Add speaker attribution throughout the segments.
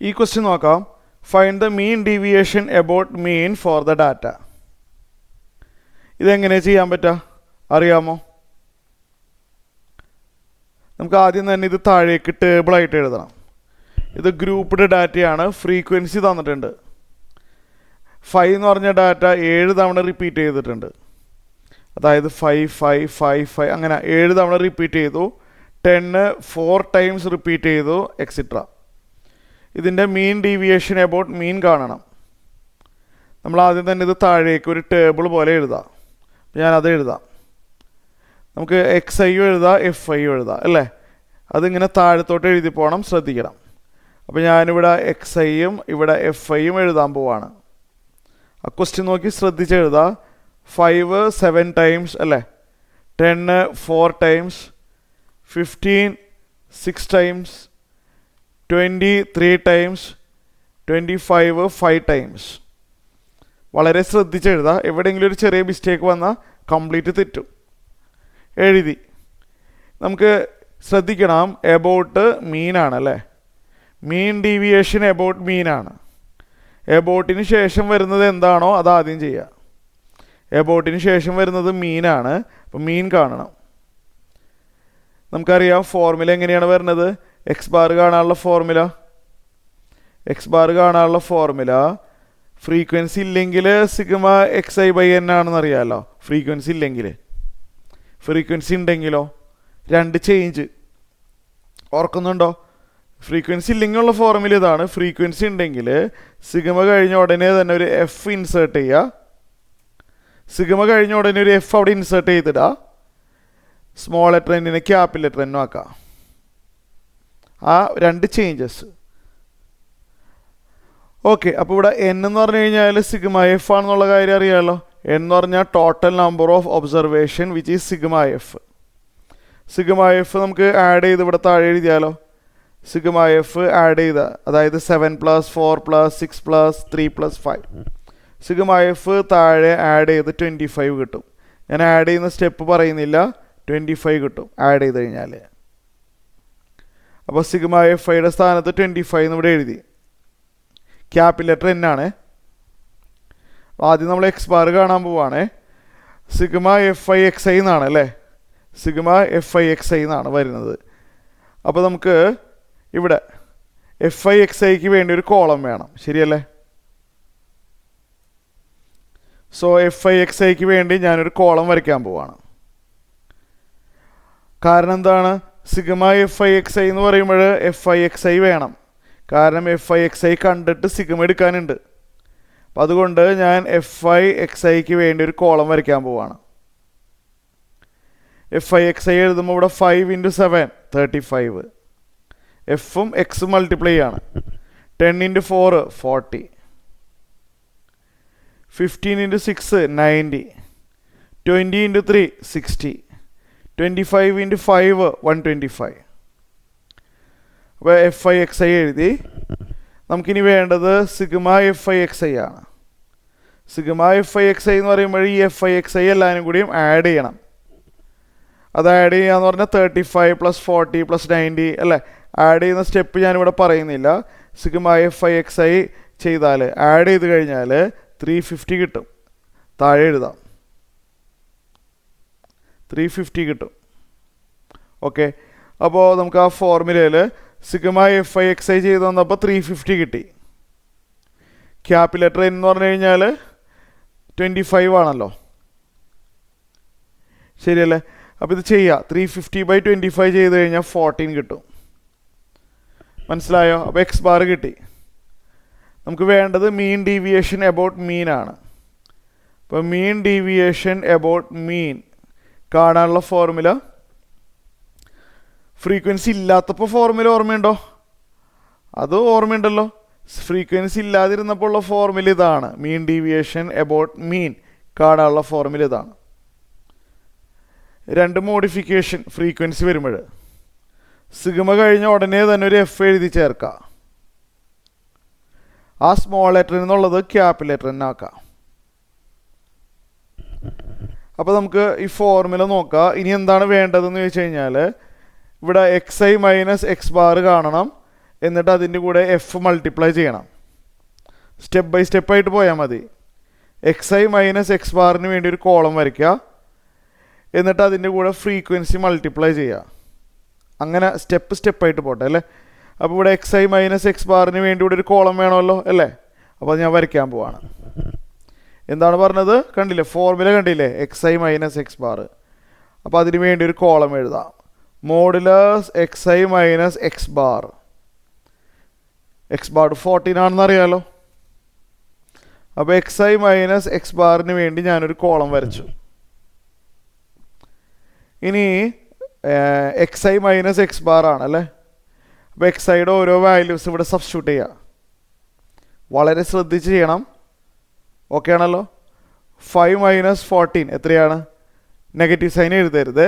Speaker 1: ഈ ക്വസ്റ്റ്യൻ നോക്കാം. Find the mean deviation about mean for the data. ഇതെങ്ങനെ ചെയ്യാൻ പറ്റുക അറിയാമോ? നമുക്ക് ആദ്യം തന്നെ ഇത് താഴേക്ക് ടേബിളായിട്ട് എഴുതണം. ഇത് ഗ്രൂപ്പ്ഡ് ഡാറ്റയാണ്. ഫ്രീക്വൻസി തന്നിട്ടുണ്ട്. 5 എന്ന് പറഞ്ഞ ഡാറ്റ 7 തവണ റിപ്പീറ്റ് ചെയ്തിട്ടുണ്ട്. അതായത് 5 5 5 5 അങ്ങനെ 7 തവണ റിപ്പീറ്റ് ചെയ്തു. 10 4 ടൈംസ് റിപ്പീറ്റ് ചെയ്തു, എക്സിട്ര. ഇതിൻ്റെ മീൻ ഡീവിയേഷൻ എബൌട്ട് മീൻ കാണണം. നമ്മൾ ആദ്യം തന്നെ ഇത് താഴേക്ക് ഒരു ടേബിൾ പോലെ എഴുതാം. ഞാനത് എഴുതാം. നമുക്ക് എക്സ് ഐയും എഴുതാം, എഫ് ഐയും എഴുതാം അല്ലേ? അതിങ്ങനെ താഴത്തോട്ട് എഴുതി പോകണം, ശ്രദ്ധിക്കണം. അപ്പോൾ ഞാനിവിടെ എക്സ് ഐയും ഇവിടെ എഫ് ഐയും എഴുതാൻ പോവാണ്. ആ ക്വസ്റ്റ്യൻ നോക്കി ശ്രദ്ധിച്ച് എഴുതാം. 5 7 ടൈംസ് അല്ലേ? 10 4 ടൈംസ്, 15 6 ടൈംസ്, 20 3 ടൈംസ്, 25 5 ടൈംസ്. വളരെ ശ്രദ്ധിച്ച് എഴുതാം. എവിടെയെങ്കിലും ഒരു ചെറിയ മിസ്റ്റേക്ക് വന്നാൽ കംപ്ലീറ്റ് തെറ്റും. എഴുതി. നമുക്ക് ശ്രദ്ധിക്കണം, എബൌട്ട് മീനാണല്ലേ? മീൻ ഡീവിയേഷൻ എബൌട്ട് മീനാണ്. എബൌട്ടിന് ശേഷം വരുന്നത് എന്താണോ അത് ആദ്യം ചെയ്യുക. എബൌട്ടിന് ശേഷം വരുന്നത് മീനാണ്. അപ്പോൾ മീൻ കാണണം. നമുക്കറിയാം ഫോർമുല എങ്ങനെയാണ് വരുന്നത്. എക്സ് ബാർ കാണാനുള്ള ഫോർമുല, ഫ്രീക്വൻസി ഇല്ലെങ്കിൽ sigma x i by n ആണെന്ന് അറിയാമല്ലോ. ഫ്രീക്വൻസി ഇല്ലെങ്കിൽ. ഫ്രീക്വൻസി ഉണ്ടെങ്കിലോ 2 ചേഞ്ച്. ഓർക്കുന്നുണ്ടോ? ഫ്രീക്വൻസി ഇല്ലെങ്കിലുള്ള ഫോർമുല ഇതാണ്. ഫ്രീക്വൻസി ഉണ്ടെങ്കിൽ സിഗ്മ കഴിഞ്ഞ ഉടനെ തന്നെ ഒരു എഫ് ഇൻസേർട്ട് ചെയ്യുക. സിഗ്മ കഴിഞ്ഞ ഉടനെ ഒരു എഫ് അവിടെ ഇൻസേർട്ട് ചെയ്തിടുക. സ്മോൾ ലെറ്റർ എന്നിനെ ക്യാപിറ്റൽ ലെറ്റർ എന്നും ആക്കാം. ആ 2 ചേഞ്ചസ്. ഓക്കെ. അപ്പോൾ ഇവിടെ എൻ എന്ന് പറഞ്ഞു കഴിഞ്ഞാൽ സിഗ്മ എഫ് ആണെന്നുള്ള കാര്യം അറിയാമല്ലോ. എൻ എന്ന് പറഞ്ഞാൽ total number of observation which is sigma F. Sigma F നമുക്ക് ആഡ് ചെയ്ത് ഇവിടെ താഴെ എഴുതിയാലോ. സിഗ്മ എഫ് ആഡ് ചെയ്ത, അതായത് 7 + 4 + 6 + 3 + 5. സിഗ്മ എഫ് താഴെ ആഡ് ചെയ്ത് 25 കിട്ടും. ഞാൻ ആഡ് ചെയ്യുന്ന സ്റ്റെപ്പ് പറയുന്നില്ല, 25 കിട്ടും ആഡ് ചെയ്ത് കഴിഞ്ഞാൽ. അപ്പോൾ സിഗ്മ എഫ് ഐയുടെ സ്ഥാനത്ത് 25 എന്ന് ഇവിടെ എഴുതി. ക്യാപിറ്റൽ ലെറ്റർ എൻ ആണ്. ആദ്യം നമ്മൾ എക്സ് ബാർ കാണാൻ പോവാണ്. Sigma F I X I എന്നാണ് അല്ലേ? Sigma F I X I എന്നാണ് വരുന്നത്. അപ്പോൾ നമുക്ക് ഇവിടെ എഫ് ഐ എക്സ് ഐക്ക് വേണ്ടി ഒരു കോളം വേണം, ശരിയല്ലേ? സോ എഫ് ഐ എക്സ് ഐക്ക് വേണ്ടി ഞാനൊരു കോളം വരയ്ക്കാൻ പോവാണ്. കാരണം എന്താണ്? Sigma F I X I എന്ന് പറയുമ്പോൾ എഫ് ഐ എക്സ് ഐ വേണം. കാരണം എഫ് ഐ എക്സ് ഐ കണ്ടിട്ട് സിഗ്മ എടുക്കാനുണ്ട്. അപ്പം അതുകൊണ്ട് ഞാൻ എഫ് ഐ എക്സ് ഐക്ക് വേണ്ടി ഒരു കോളം വരയ്ക്കാൻ പോവാണ്. എഫ് ഐ എക്സ് ഐ എഴുതുമ്പോൾ ഇവിടെ 5 × 7 35. എഫും എക്സും മൾട്ടിപ്ലൈ ആണ്. 10 × 4 40, 15 × 6 90, 20 × 3 60, 25 × 5 125. അപ്പോൾ എഫ് ഐ എക്സ് ഐ എഴുതി. നമുക്കിനി വേണ്ടത് sigma F I X I ആണ്. Sigma F I X I എന്ന് പറയുമ്പോൾ ഈ എഫ് ഐ എക്സ് ഐ എല്ലാവരും കൂടിയും ആഡ് ചെയ്യണം. അത് ആഡ് ചെയ്യാന്ന് പറഞ്ഞാൽ 35 + 40 + 90 അല്ലേ? ആഡ് ചെയ്യുന്ന സ്റ്റെപ്പ് ഞാനിവിടെ പറയുന്നില്ല. Sigma F I X I ചെയ്താൽ ആഡ് ചെയ്ത് കഴിഞ്ഞാൽ 350 കിട്ടും. താഴെ എഴുതാം, 350 കിട്ടും. ഓക്കെ. അപ്പോൾ നമുക്ക് ആ ഫോർമുലയിൽ sigma F I X I ചെയ്ത് വന്നപ്പോൾ 350 കിട്ടി. ക്യാപിറ്റൽ ലെറ്റർ എന്ന് പറഞ്ഞു കഴിഞ്ഞാൽ 25 ആണല്ലോ, ശരിയല്ലേ? അപ്പോൾ ഇത് ചെയ്യുക. 350/25 ചെയ്ത് കഴിഞ്ഞാൽ 14 കിട്ടും. മനസ്സിലായോ? അപ്പോൾ എക്സ് ബാർ കിട്ടി. നമുക്ക് വേണ്ടത് മീൻ ഡീവിയേഷൻ എബൌട്ട് മീൻ ആണ്. അപ്പോൾ മീൻ ഡീവിയേഷൻ എബൌട്ട് മീൻ കാണാനുള്ള ഫോർമുല, ഫ്രീക്വൻസി ഇല്ലാത്തപ്പോൾ ഫോർമുല ഓർമ്മയുണ്ടോ? അത് ഓർമ്മയുണ്ടല്ലോ. ഫ്രീക്വൻസി ഇല്ലാതിരുന്നപ്പോൾ ഉള്ള ഫോർമുല ഇതാണ്. മീൻ ഡീവിയേഷൻ എബൌട്ട് മീൻ കാണാനുള്ള ഫോർമുല ഇതാണ്. 2 മോഡിഫിക്കേഷൻ ഫ്രീക്വൻസി വരുമ്പോൾ സിഗ്മ കഴിഞ്ഞ ഉടനെ തന്നെ ഒരു എഫ് എഴുതി ചേർക്കുക. ആ സ്മോൾ ലെറ്ററിൽ നിന്നുള്ളത് ക്യാപിറ്റൽ ലെറ്റർ തന്നെ ആക്കാം. അപ്പോൾ നമുക്ക് ഈ ഫോർമുല നോക്കാം. ഇനി എന്താണ് വേണ്ടതെന്ന് ചോദിച്ചു കഴിഞ്ഞാൽ ഇവിടെ X I minus X bar കാണണം, എന്നിട്ട് അതിൻ്റെ കൂടെ എഫ് മൾട്ടിപ്ലൈ ചെയ്യണം. സ്റ്റെപ്പ് ബൈ സ്റ്റെപ്പായിട്ട് പോയാൽ മതി. എക്സ് ഐ മൈനസ് എക്സ് ബാറിന് വേണ്ടി ഒരു കോളം വരയ്ക്കുക, എന്നിട്ട് അതിൻ്റെ കൂടെ ഫ്രീക്വൻസി മൾട്ടിപ്ലൈ ചെയ്യുക. അങ്ങനെ സ്റ്റെപ്പായിട്ട് പോട്ടെ അല്ലേ. അപ്പോൾ ഇവിടെ എക്സ് ഐ മൈനസ് എക്സ് ബാറിന് വേണ്ടി ഇവിടെ ഒരു കോളം വേണമല്ലോ അല്ലേ. അപ്പോൾ അത് ഞാൻ വരയ്ക്കാൻ പോവാണ്. എന്താണ് പറഞ്ഞത് കണ്ടില്ലേ, ഫോർമുല കണ്ടില്ലേ, X I minus X bar. അപ്പോൾ അതിന് വേണ്ടി ഒരു കോളം എഴുതാം. Modulus X I minus X bar. X bar 14 ആണെന്ന് അറിയാലോ. അപ്പോൾ എക്സ് ഐ മൈനസ് എക്സ് ബാറിന് വേണ്ടി ഞാനൊരു കോളം വരച്ചു. ഇനി X I minus X bar ആണല്ലേ. അപ്പോൾ എക്സ് ഐയുടെ ഓരോ വാല്യൂസ് ഇവിടെ സബ്സ്റ്റിറ്റ്യൂട്ട് ചെയ്യുക. വളരെ ശ്രദ്ധിച്ച് ചെയ്യണം. ഓക്കെ ആണല്ലോ. 5 മൈനസ് 14 എത്രയാണ്? നെഗറ്റീവ് സൈൻ എഴുതരുത്.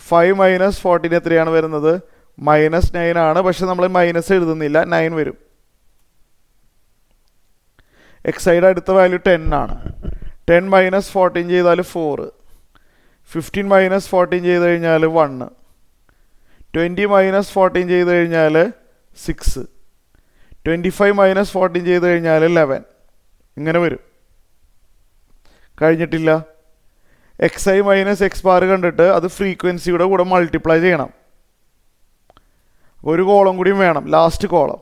Speaker 1: 5 മൈനസ് 14 എത്രയാണ് വരുന്നത്? -9 ആണ്. പക്ഷെ നമ്മൾ മൈനസ് എഴുതുന്നില്ല, 9 വരും. എക്സ് ഐയുടെ അടുത്ത വാല്യൂ 10 ആണ്. 10 മൈനസ് 14 ചെയ്താൽ 4. 15 മൈനസ് 14 ചെയ്ത് കഴിഞ്ഞാൽ 1. 20 മൈനസ് 14 ചെയ്ത് കഴിഞ്ഞാൽ 6. 25 മൈനസ് 14 ചെയ്ത് കഴിഞ്ഞാൽ 11. ഇങ്ങനെ വരും. കഴിഞ്ഞിട്ടില്ല. X I minus X bar കണ്ടിട്ട് അത് ഫ്രീക്വൻസിയുടെ കൂടെ മൾട്ടിപ്ലൈ ചെയ്യണം. ഒരു കോളം കൂടിയും വേണം, last column.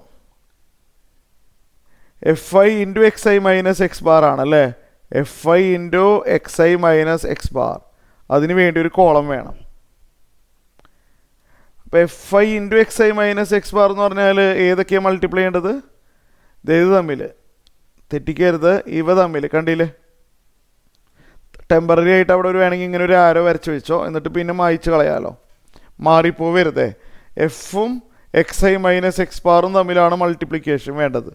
Speaker 1: F I into X I minus X bar ആണല്ലേ. F I into X I minus X bar, അതിന് വേണ്ടി ഒരു കോളം വേണം. അപ്പോൾ F I into X I minus X bar എന്ന് പറഞ്ഞാൽ ഏതൊക്കെയാണ് മൾട്ടിപ്ലൈ ചെയ്യേണ്ടത്? ഇത് തമ്മിൽ തെറ്റിക്കരുത്, ഇവ തമ്മിൽ കണ്ടില്ലേ. ടെമ്പററി ആയിട്ട് അവിടെ ഒരു വേണമെങ്കിൽ ഇങ്ങനെ ഒരു ആരോ വരച്ച് വെച്ചോ, എന്നിട്ട് പിന്നെ മായ്ച്ച് കളയാലോ, മാറിപ്പോവരുതേ. എഫും എക്സ് ഐ മൈനസ് എക്സ് ബാറും തമ്മിലാണ് മൾട്ടിപ്ലിക്കേഷൻ വേണ്ടത്.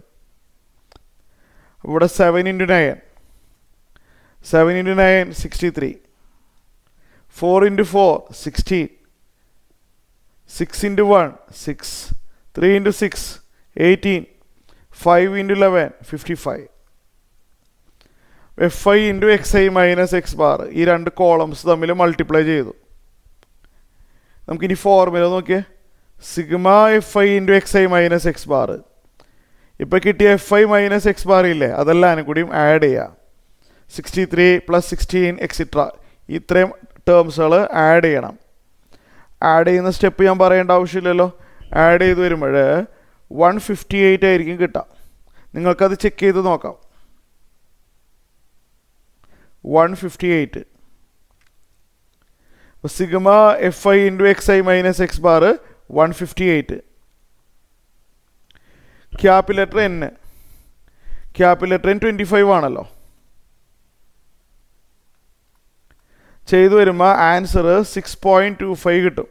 Speaker 1: ഇവിടെ 7 × 9, 7 × 9 63, 4 × 4 16, 6 × 1 6, 3 × 6 18, 5 × 11 55. F I into X I minus X bar, ഈ രണ്ട് കോളംസ് തമ്മിൽ മൾട്ടിപ്ലൈ ചെയ്തു. നമുക്കിനി ഫോർമുല നോക്കിയേ. Sigma F I into X I minus X bar. ഇപ്പോൾ കിട്ടിയ F I minus X bar ഇല്ലേ, അതെല്ലാം കൂടിയും ആഡ് ചെയ്യുക. 63 + 16 എക്സിട്ര, ഇത്രയും ടേംസുകൾ ആഡ് ചെയ്യണം. ആഡ് ചെയ്യുന്ന സ്റ്റെപ്പ് ഞാൻ പറയേണ്ട ആവശ്യമില്ലല്ലോ. ആഡ് ചെയ്ത് വരുമ്പോൾ 158 ആയിരിക്കും കിട്ടാം. നിങ്ങൾക്കത് ചെക്ക് ചെയ്ത് നോക്കാം. 158. അപ്പോൾ sigma F I into X I minus X bar 158. Capital N, capital N 25 ആണല്ലോ. ചെയ്തു വരുമ്പോൾ ആൻസർ 6.25 കിട്ടും.